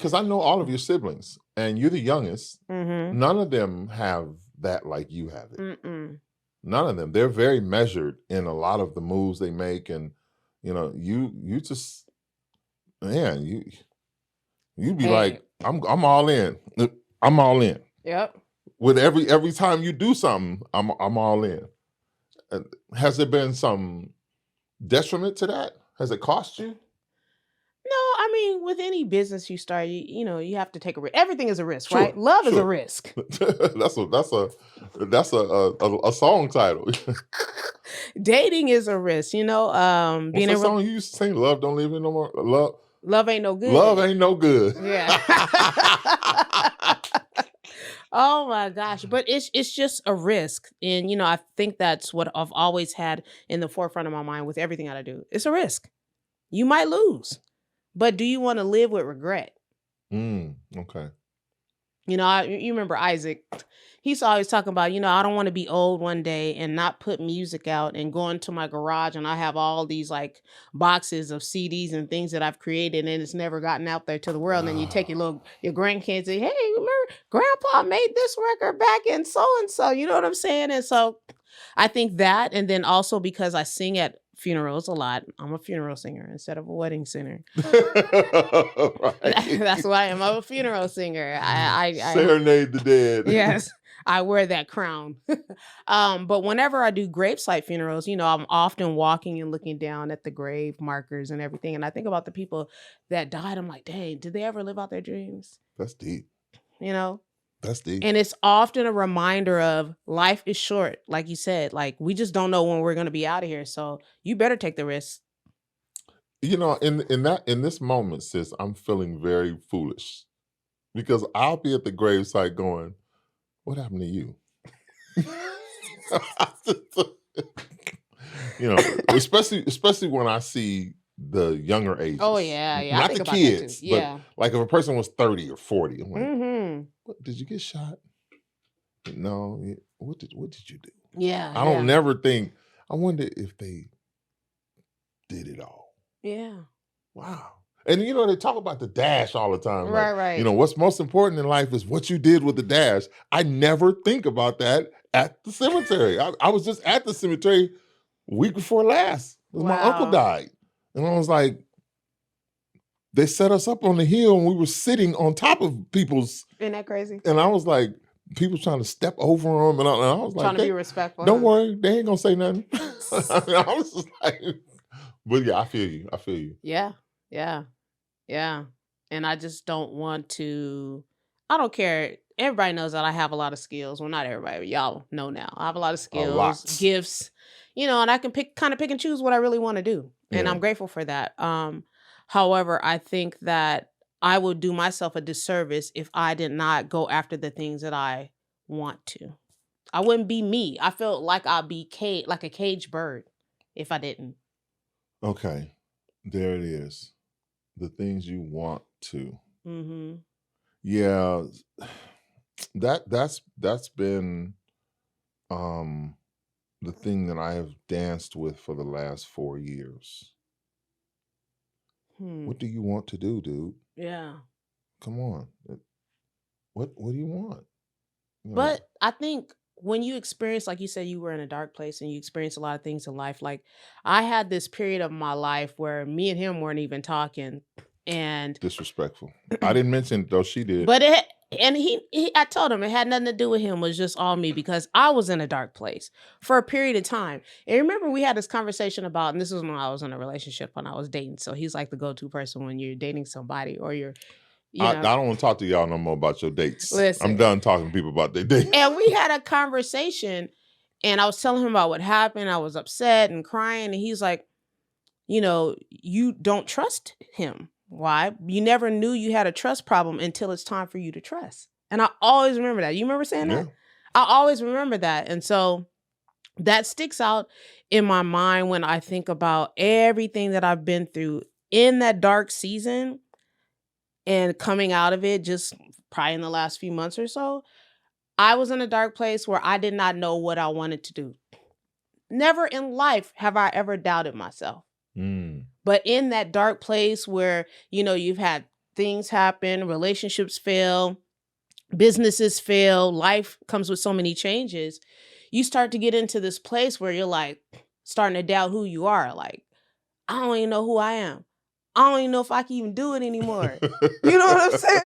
because I know all of your siblings, and you're the youngest. Mm-hmm. None of them have that like you have it. Mm-mm. None of them. They're very measured in a lot of the moves they make, and you just man, you be Hey. like, I'm all in. I'm all in. Yep. With every time you do something, I'm all in. Has there been some detriment to that? Has it cost you? No, I mean, with any business you start, you have to take a risk. Everything is a risk, Sure, right? Love is a sure. risk. that's a song title. Dating is a risk, What's being that able song you used to sing? Love don't leave it no more. love ain't no good. Love ain't no good. Yeah. Oh my gosh, but it's just a risk. And I think that's what I've always had in the forefront of my mind with everything that I do. It's a risk. You might lose. But do you want to live with regret? Okay. You remember Isaac. He's always talking about, I don't want to be old one day and not put music out and go into my garage and I have all these like boxes of CDs and things that I've created and it's never gotten out there to the world. And then you take your grandkids and say, hey, remember grandpa made this record back in so and so. You know what I'm saying? And so I think that, and then also because I sing at funerals a lot, I'm a funeral singer instead of a wedding singer. Right. That's why I'm a funeral singer. I Serenade the dead. Yes, I wear that crown. But whenever I do gravesite funerals, I'm often walking and looking down at the grave markers and everything. And I think about the people that died. I'm like, dang, did they ever live out their dreams? That's deep. That's deep. And it's often a reminder of life is short. Like you said, like we just don't know when we're going to be out of here. So you better take the risk. In this moment, sis, I'm feeling very foolish because I'll be at the gravesite going, what happened to you? Especially when I see the younger ages. Oh yeah, yeah. Not I think the about kids, that too. Yeah. but like if a person was 30 or 40, I'm like, Mm-hmm. what, did you get shot? No. What did you do? Yeah. I don't never think. I wonder if they did it all. Yeah. Wow. And they talk about the dash all the time. Right, like, right. What's most important in life is what you did with the dash. I never think about that at the cemetery. I was just at the cemetery week before last. My uncle died. And I was like, they set us up on the hill and we were sitting on top of people's. Isn't that crazy? And I was like, people trying to step over them. And I was like, trying to be respectful. Don't worry, they ain't gonna say nothing. I was just like, but yeah, I feel you. Yeah. And I just don't want to, I don't care. Everybody knows that I have a lot of skills. Well, not everybody, but y'all know now. I have a lot of skills, gifts, and I can pick and choose what I really want to do. And I'm grateful for that. However, I think that I would do myself a disservice if I did not go after the things that I want to. I wouldn't be me. I felt like I'd be like a caged bird if I didn't. Okay, there it is. The things you want to. Mm-hmm. Yeah, that's been the thing that I have danced with for the last 4 years. What do you want to do, dude? Yeah. Come on. What do you want? But I think when you experience, like you said, you were in a dark place and you experienced a lot of things in life. Like I had this period of my life where me and him weren't even talking. And disrespectful. I didn't mention it, though. She did. But I told him it had nothing to do with him. It was just all me because I was in a dark place for a period of time. And remember, we had this conversation about, and this was when I was in a relationship, when I was dating. So he's like the go-to person when you're dating somebody or you're, I don't want to talk to y'all no more about your dates. Listen, I'm done talking to people about their dates. And we had a conversation and I was telling him about what happened. I was upset and crying. And he's like, you don't trust him. Why? You never knew you had a trust problem until it's time for you to trust. And I always remember that. You remember saying that? I always remember that. And so that sticks out in my mind when I think about everything that I've been through in that dark season and coming out of it just probably in the last few months or so. I was in a dark place where I did not know what I wanted to do. Never in life have I ever doubted myself. But in that dark place where, you've had things happen, relationships fail, businesses fail, life comes with so many changes, you start to get into this place where you're like starting to doubt who you are. Like, I don't even know who I am. I don't even know if I can even do it anymore. You know what I'm saying?